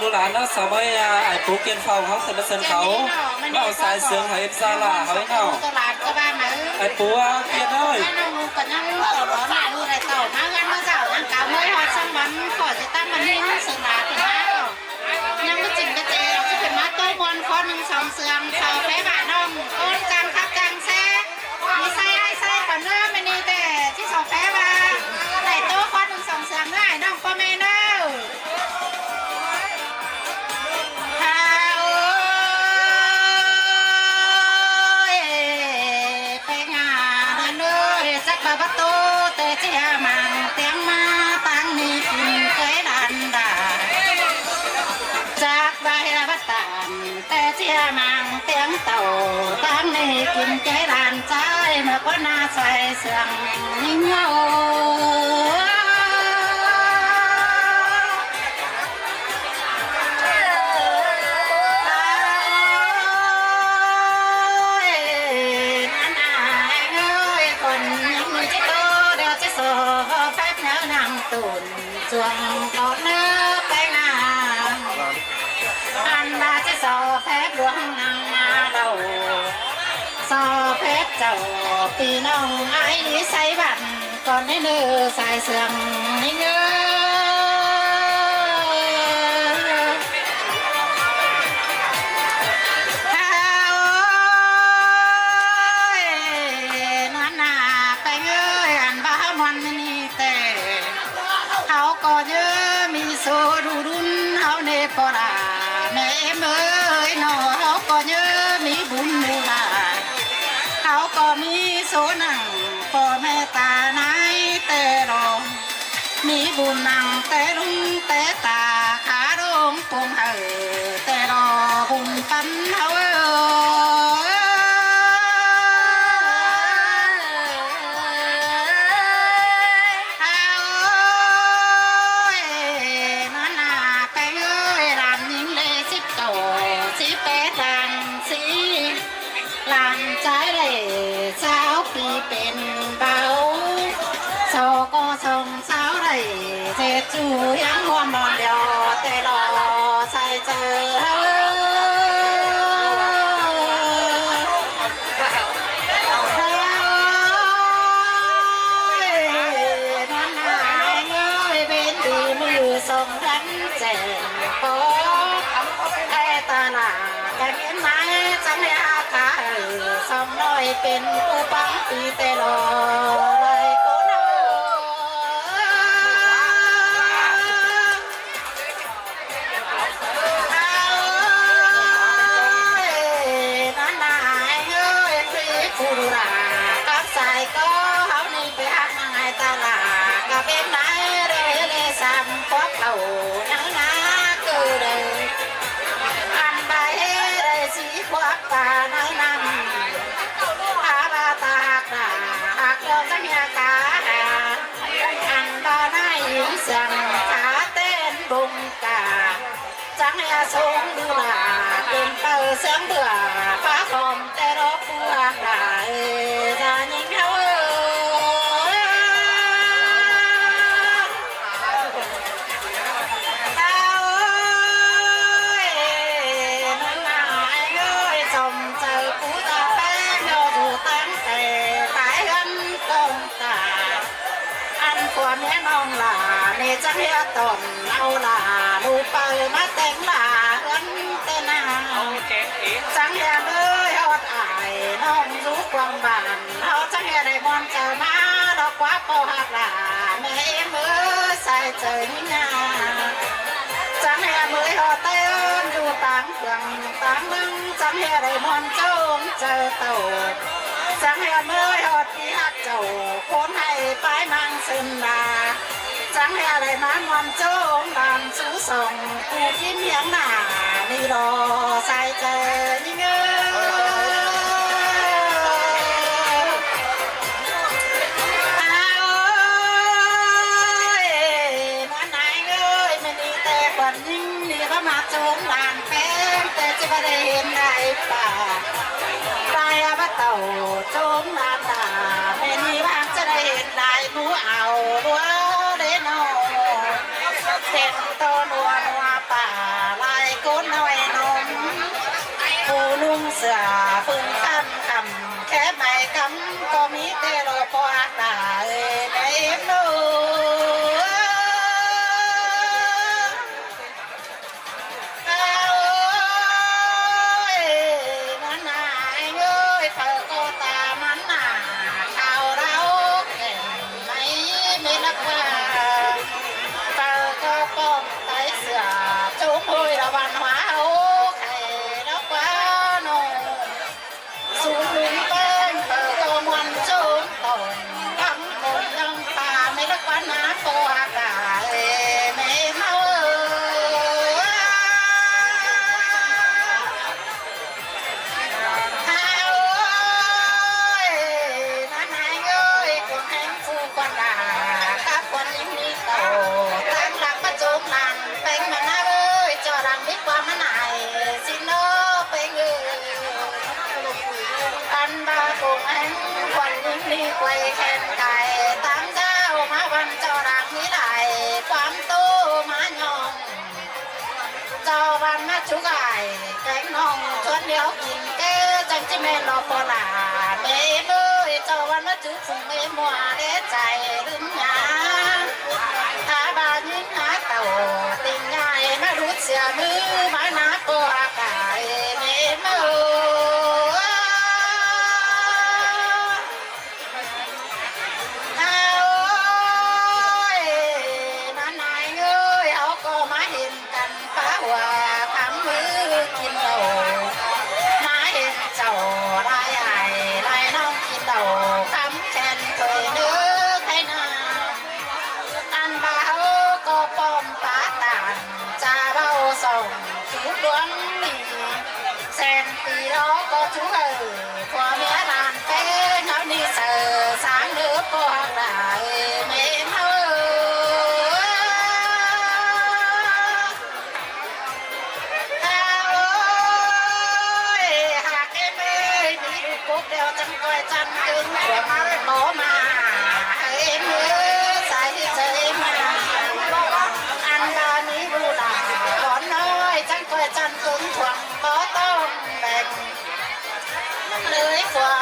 ลูกหลานเนาะสมัยไอ้ปูเกียนเฝ้าเขาขึ้นมาเซินเขาเอาสายเสืองเขาเอฟซาลาเขาให้เขาไอ้ปูเกียนเลยน้องลูกกับน้องลูกต่อร้อนหลานลูกอะไรต่อมากันมาเจ้านั่งเก่าเมื่อหอดสมบันขอจะตั้งมันนี่ให้สึงหลานถึงมายังไม่จริงก็เจเราจะเป็นมาโต้บอลข้อหนึ่งสองเสืองเสาแพ้บาน้องต้นจังคับจังแซ่มีไส้ไอ้ไส้ก่อนเนื้อไม่นี่แต่ที่สองแพ้บาไหลโต้ข้อหนึ่งสองเสืองได้น้องก็ไม่เน่าประตูแต่เจ้ามังเตียงมาตั้งนี้กินเคยดันดาจากใบบัตตันแต่เจ้ามังเตียงเต่าตั้งนี้กินเคยดันใจเมื่อก็น่าใส่เสื่องนิ่งเงาตุนจวงตอดเนื้อไปงามอันมาจะสอแพบหลวงนางมาเราสอแพบเจ้าปีน้องไอ้ใส่บัตรก่อนให้เนื้อใส่เสื่อมให้เงืก็เยอะมีโซดูดุนเฮาเนปราแม่เมื่อยนอเฮาก็เยอะมีบุญมูลาเขาก็มีโซนังก็แม่ตาไหนแต่รอมีบุญนังแต่ลุงแต่ตาขาดงปงเออแต่รอบุญปันเฮาเป็นเบาโซก็ส่งสาวได้เจ็ดจูยังมวนมอนเดียวแต่รอใส่เจอนั่นนายเงยเป็นดีมือส่งทั้งแจงโป๊ไอ้ตาหน้าแต่เห็นไหมจังเลยอาคาสองน้อยเป็นผู้ปังปีแต่รอเลยก็น่านั่นนายเอ้ยพี่ผู้ดูแลกับสายก็เขานี่ไปหักมาไงตาลากับเป็นไหนเร่เล่ซ้ำพวกเขายังน่าเกิดอันใบได้สีพวกตาในนั้นหักเราจะมีอาการอันตาหน้าหญิงสั่งขาเต้นบุงกาจังยาทรงดูหลาเป็นเตอเสียงเบื่อฟ้าคอมแต่รบกวนหลายจะยิงเขาแม่น้องหลาเนจังเฮียตอนเอาหลาดูไปมาแต่งหลาเอิ้นเต้นนาจังเฮียเลยอดอายน้องรู้ความบานเอาจังเฮียได้มอนเจอมาดอกว่าปอหักหลาแม่มือใส่เจอหิ้งาจังเฮียมือหอเต้นดูต่างเครื่องต่างมึงจังเฮียได้มอนเจ้าเจอเต่าจังเฮียมือหอดที่หักเจ้าคนให้ไปมังซึนดาจังเฮียได้มามอนโจมดำสูส่งกูยิ้มเฮียงหน้านี่รอใส่เจอยิ่งเงยิ่งนี่ก็มาโจมด่านแป้งแต่จะไม่ได้เห็นได้ป่าตายอาเต่าโจมด่านตาไม่มีบางจะได้เห็นได้หนูเอาบัวเดนอเต็มตัวนัวป่า ฝึกคำแค่ไม่คำก็มีแต่รอพอได้ในโลไว้แข่งไก่ตั้งเจ้ามาวันเจ้ารักมิไหลความโตมายองเจ้าวันมาชุกไก่แกงน้องชวนเดียวกินเก้จังจิเมนรอปลาเมย์เบยเจ้าวันมาจุกฝุ่งเมย์มัวเด้ใจลืมยาถ้าบานยิงหาเต่าติ่งใหญ่มาดูเสียมือมาหนาตัวไก่เมย์เบยchú ơi qua mẹ làm cái nó đi sờ sáng nữa qua lại mẹ ơi hạt em ơi đi cốt đeo chân coi chân cứng của má bỏ mà em ơi say mà ăn ba ní bu là con ơi chân coi chân cứng thuần có tôm bèn lưới qua